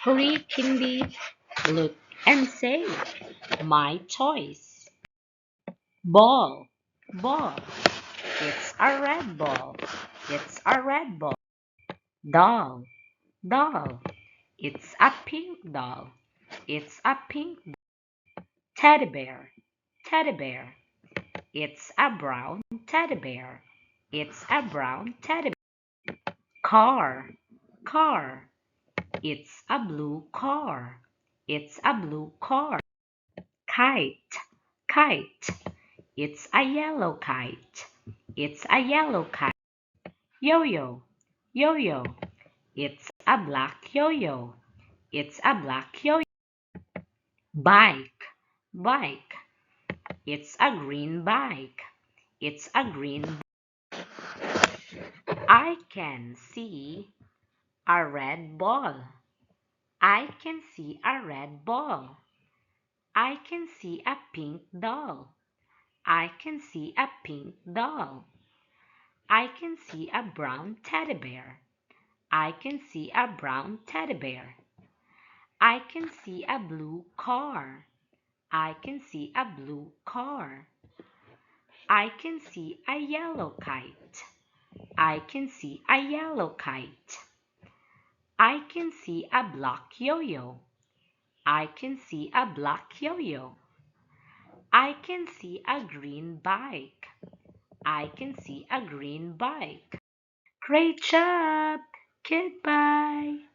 Hurry, Kindy, look and say, my toys. Ball, ball, it's a red ball, it's a red ball. Doll, doll, it's a pink doll, it's a pink doll. Teddy bear, teddy bear, it's a brown teddy bear, it's a brown teddy bear. Car, car, it's a blue car, it's a blue car. Kite, kite, it's a yellow kite, it's a yellow kite. Yo-yo, yo-yo, it's a black yo-yo, it's a black yo-yo. Bike, bike, it's a green bike, it's a green bike. I can see a red ball. I can see a red ball. I can see a pink doll. I can see a pink doll. I can see a brown teddy bear. I can see a brown teddy bear. I can see a blue car. I can see a blue car. I can see a yellow kite. I can see a yellow kite. I can see a black yo-yo. I can see a black yo-yo. I can see a green bike. I can see a green bike. Great job! Goodbye!